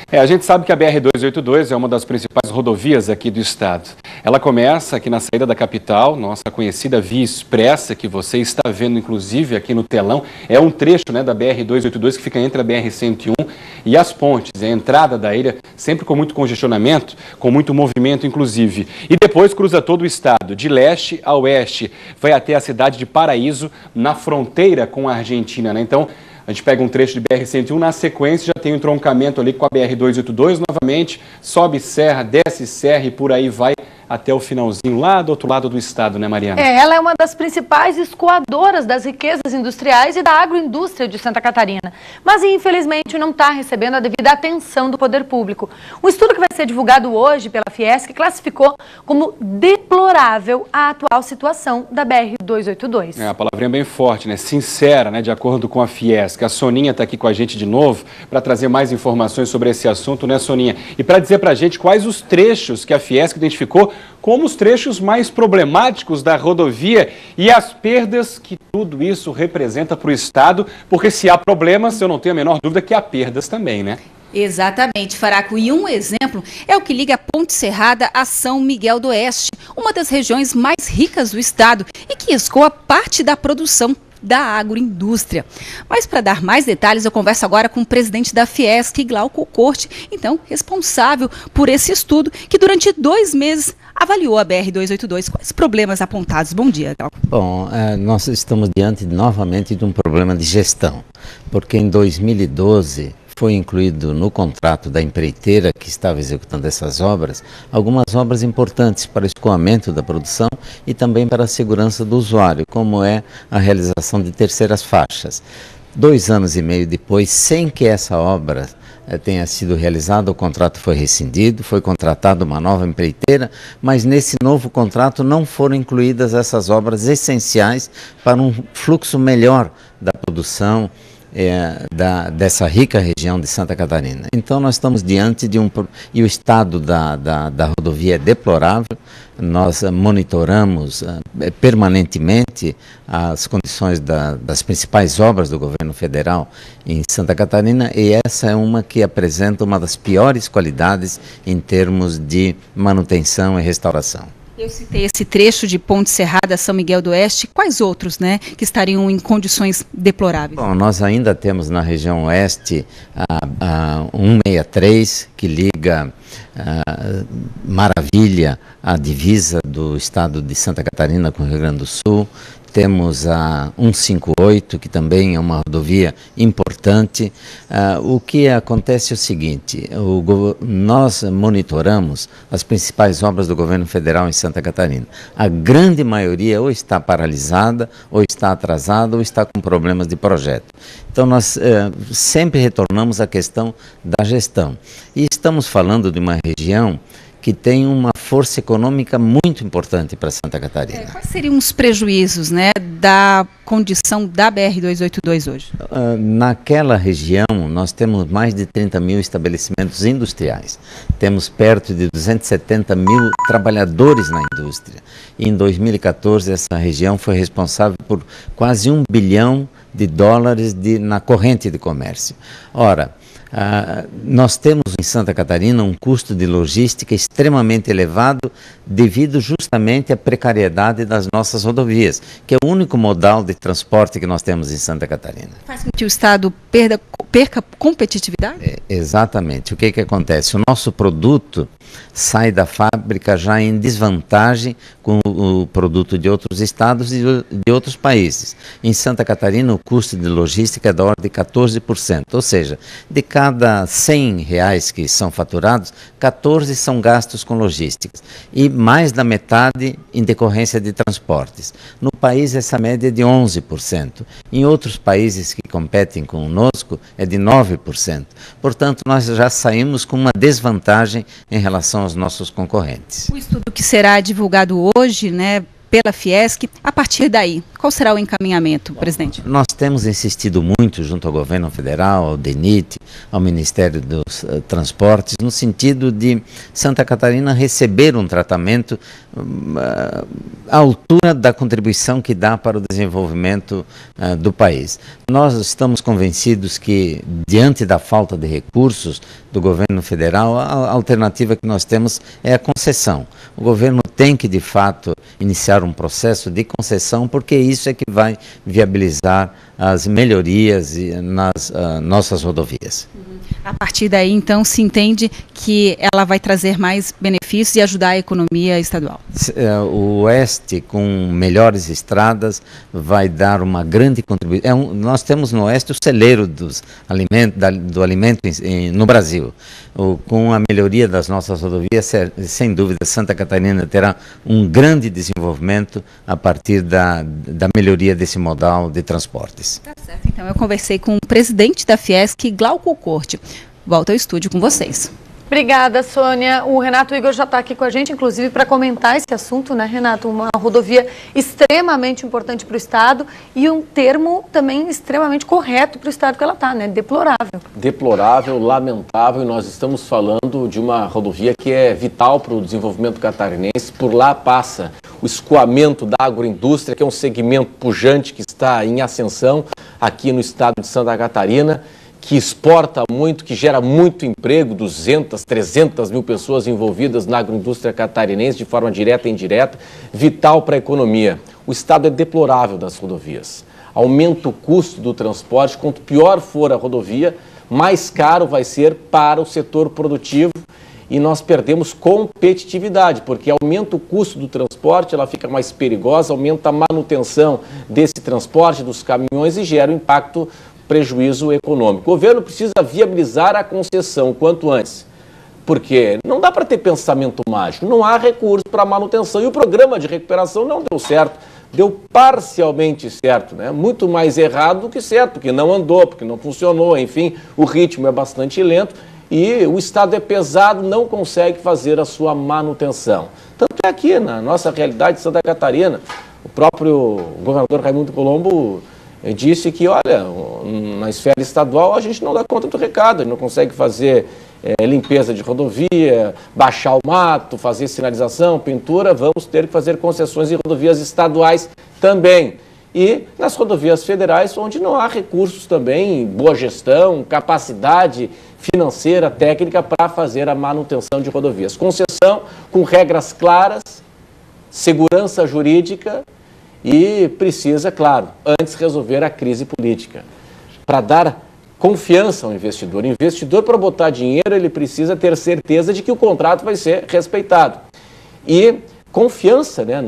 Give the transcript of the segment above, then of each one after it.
A gente sabe que a BR-282 é uma das principais rodovias aqui do estado. Ela começa aqui na saída da capital, nossa conhecida Via Expressa, que você está vendo inclusive aqui no telão. É um trecho, da BR-282 que fica entre a BR-101 e as pontes. É a entrada da ilha sempre com muito congestionamento, com muito movimento inclusive. E depois cruza todo o estado, de leste a oeste. Vai até a cidade de Paraíso, na fronteira com a Argentina, Então, a gente pega um trecho de BR-101, na sequência já tem um entroncamento ali com a BR-282 novamente, sobe serra, desce serra e por aí vai até o finalzinho, lá do outro lado do estado, Mariana? Ela é uma das principais escoadoras das riquezas industriais e da agroindústria de Santa Catarina. Mas, infelizmente, não está recebendo a devida atenção do poder público. Um estudo que vai ser divulgado hoje pela Fiesc classificou como deplorável a atual situação da BR-282. A palavrinha é bem forte, sincera, de acordo com a Fiesc. A Soninha está aqui com a gente de novo para trazer mais informações sobre esse assunto, Soninha? E para dizer para a gente quais os trechos que a Fiesc identificou como os trechos mais problemáticos da rodovia e as perdas que tudo isso representa para o estado, porque se há problemas, eu não tenho a menor dúvida que há perdas também, Exatamente, Faraco. E um exemplo é o que liga a Ponte Serrada a São Miguel do Oeste, uma das regiões mais ricas do estado e que escoa parte da produção da agroindústria. Mas para dar mais detalhes, eu converso agora com o presidente da Fiesc, Glauco Corte, então responsável por esse estudo, que durante 2 meses avaliou a BR-282. Quais problemas apontados? Bom dia, Glauco. Bom, nós estamos diante novamente de um problema de gestão, porque em 2012... foi incluído no contrato da empreiteira que estava executando essas obras, algumas obras importantes para o escoamento da produção e também para a segurança do usuário, como é a realização de terceiras faixas. 2 anos e meio depois, sem que essa obra tenha sido realizada, o contrato foi rescindido, foi contratada uma nova empreiteira, mas nesse novo contrato não foram incluídas essas obras essenciais para um fluxo melhor da produção dessa rica região de Santa Catarina. Então nós estamos diante de e o estado da rodovia é deplorável. Nós monitoramos permanentemente as condições das principais obras do governo federal em Santa Catarina e essa é uma que apresenta uma das piores qualidades em termos de manutenção e restauração. Eu citei esse trecho de Ponte Serrada a São Miguel do Oeste. Quais outros, que estariam em condições deploráveis? Bom, nós ainda temos na região oeste a 163, que liga Maravilha à divisa do estado de Santa Catarina com o Rio Grande do Sul. Temos a 158, que também é uma rodovia importante. O que acontece é o seguinte, nós monitoramos as principais obras do governo federal em Santa Catarina. A grande maioria ou está paralisada, ou está atrasada, ou está com problemas de projeto. Então nós sempre retornamos à questão da gestão. E estamos falando de uma região que tem uma força econômica muito importante para Santa Catarina. Quais seriam os prejuízos da condição da BR-282 hoje? Naquela região, nós temos mais de 30 mil estabelecimentos industriais. Temos perto de 270 mil trabalhadores na indústria. E em 2014, essa região foi responsável por quase $1 bilhão na corrente de comércio. Ora, nós temos em Santa Catarina um custo de logística extremamente elevado devido justamente à precariedade das nossas rodovias, que é o único modal de transporte que nós temos em Santa Catarina. Faz com que o estado perca competitividade? Exatamente. O que acontece? O nosso produto sai da fábrica já em desvantagem com o produto de outros estados e de outros países. Em Santa Catarina, o custo de logística é da ordem de 14%, ou seja, de cada R$100 que são faturados, 14 são gastos com logísticas e mais da metade em decorrência de transportes. No país, essa média é de 11%. Em outros países que competem conosco, é de 9%. Portanto, nós já saímos com uma desvantagem em relação aos nossos concorrentes. O estudo que será divulgado hoje, pela Fiesc, a partir daí, qual será o encaminhamento, presidente? Nós temos insistido muito junto ao governo federal, ao DENIT, ao Ministério dos Transportes, no sentido de Santa Catarina receber um tratamento à altura da contribuição que dá para o desenvolvimento do país. Nós estamos convencidos que, diante da falta de recursos do governo federal, a alternativa que nós temos é a concessão. O governo tem que, de fato, iniciar um processo de concessão, porque isso é que vai viabilizar as melhorias nas nossas rodovias. A partir daí, então, se entende que ela vai trazer mais benefícios e ajudar a economia estadual? O Oeste, com melhores estradas, vai dar uma grande contribuição. Nós temos no Oeste o celeiro do alimento no Brasil. Com a melhoria das nossas rodovias, sem dúvida, Santa Catarina terá um grande desenvolvimento a partir da melhoria desse modal de transportes. Tá certo. Então, eu conversei com o presidente da Fiesc, Glauco Corte. Volto ao estúdio com vocês. Obrigada, Sônia. O Renato Igor já está aqui com a gente, inclusive, para comentar esse assunto, né, Renato? Uma rodovia extremamente importante para o Estado e um termo também extremamente correto para o Estado que ela está, né? Deplorável. Deplorável, lamentável, e nós estamos falando de uma rodovia que é vital para o desenvolvimento catarinense. Por lá passa o escoamento da agroindústria, que é um segmento pujante que está em ascensão aqui no estado de Santa Catarina, que exporta muito, que gera muito emprego, 200, 300 mil pessoas envolvidas na agroindústria catarinense de forma direta e indireta, vital para a economia. O estado é deplorável das rodovias. Aumenta o custo do transporte, quanto pior for a rodovia, mais caro vai ser para o setor produtivo e nós perdemos competitividade, porque aumenta o custo do transporte, ela fica mais perigosa, aumenta a manutenção desse transporte, dos caminhões e gera um impacto, prejuízo econômico. O governo precisa viabilizar a concessão o quanto antes, porque não dá para ter pensamento mágico, não há recurso para manutenção e o programa de recuperação não deu certo, deu parcialmente certo, né? Muito mais errado do que certo, porque não andou, porque não funcionou, enfim, o ritmo é bastante lento e o Estado é pesado, não consegue fazer a sua manutenção. Tanto é aqui, na nossa realidade de Santa Catarina, o próprio governador Raimundo Colombo disse que, olha, na esfera estadual a gente não dá conta do recado, a gente não consegue fazer limpeza de rodovia, baixar o mato, fazer sinalização, pintura, vamos ter que fazer concessões em rodovias estaduais também. E nas rodovias federais, onde não há recursos também, boa gestão, capacidade financeira, técnica para fazer a manutenção de rodovias. Concessão com regras claras, segurança jurídica, e precisa, claro, antes resolver a crise política, para dar confiança ao investidor. O investidor, para botar dinheiro, ele precisa ter certeza de que o contrato vai ser respeitado. E confiança, né,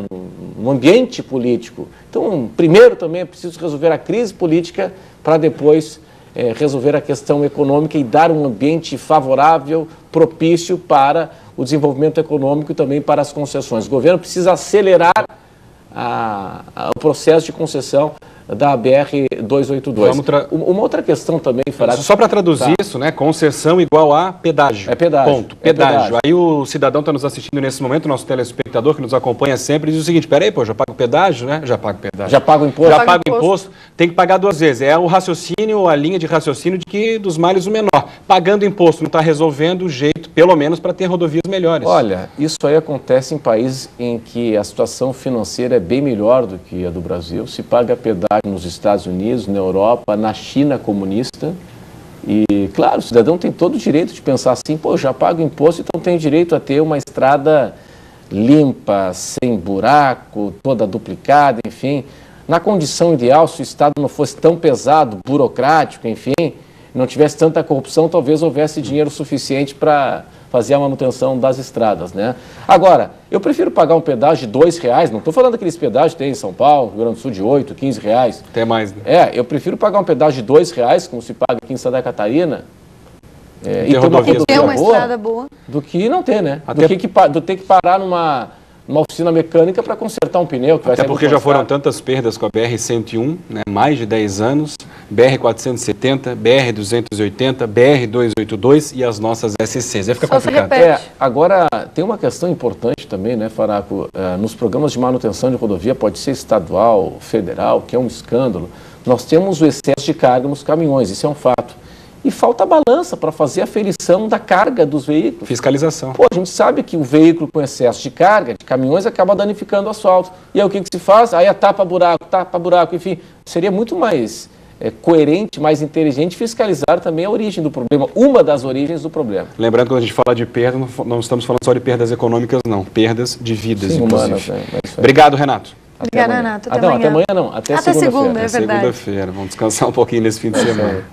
no ambiente político. Então, primeiro também é preciso resolver a crise política para depois resolver a questão econômica e dar um ambiente favorável, propício para o desenvolvimento econômico e também para as concessões. O governo precisa acelerar o processo de concessão da BR-282. Uma outra questão também, Fará. Só para traduzir isso, né? Concessão igual a pedágio. É pedágio. Ponto. Pedágio. Aí o cidadão está nos assistindo nesse momento, nosso telespectador que nos acompanha sempre, diz o seguinte: peraí, pô, já pago pedágio, né? Já pago pedágio. Já pago imposto. Já pago imposto. Tem que pagar duas vezes. É o raciocínio, a linha de raciocínio de que dos males o menor. Pagando imposto não está resolvendo o jeito, pelo menos, para ter rodovias melhores. Olha, isso aí acontece em países em que a situação financeira é bem melhor do que a do Brasil. Se paga pedágio nos Estados Unidos, na Europa, na China comunista. E, claro, o cidadão tem todo o direito de pensar assim: pô, já pago imposto, então tenho direito a ter uma estrada limpa, sem buraco, toda duplicada, enfim. Na condição ideal, se o Estado não fosse tão pesado, burocrático, enfim, não tivesse tanta corrupção, talvez houvesse dinheiro suficiente para fazer a manutenção das estradas, né? Agora, eu prefiro pagar um pedágio de R$2, não estou falando daqueles pedágios que tem em São Paulo, Rio Grande do Sul, de R$8, R$15. Até mais, né? Eu prefiro pagar um pedágio de R$2, como se paga aqui em Santa Catarina, e ter uma estrada boa, do que não ter, né? Do ter que parar numa oficina mecânica para consertar um pneu. Até porque já foram tantas perdas com a BR-101, né? Mais de 10 anos, BR-470, BR-280, BR-282 e as nossas SCs. Aí fica complicado. Agora, tem uma questão importante também, né, Faraco? Nos programas de manutenção de rodovia, pode ser estadual, federal, que é um escândalo. Nós temos o excesso de carga nos caminhões, isso é um fato. E falta balança para fazer a aferição da carga dos veículos. Fiscalização. Pô, a gente sabe que o veículo com excesso de carga, de caminhões, acaba danificando o asfalto. E aí o que se faz? Aí tapa buraco, enfim. Seria muito mais coerente, mais inteligente fiscalizar também a origem do problema, uma das origens do problema. Lembrando que quando a gente fala de perda, não estamos falando só de perdas econômicas, não. Perdas de vidas, sim, inclusive. humanas, né? Obrigado, Renato. Obrigada, Renato. Até amanhã não. Até segunda-feira. É verdade. Segunda-feira. Vamos descansar um pouquinho nesse fim de semana.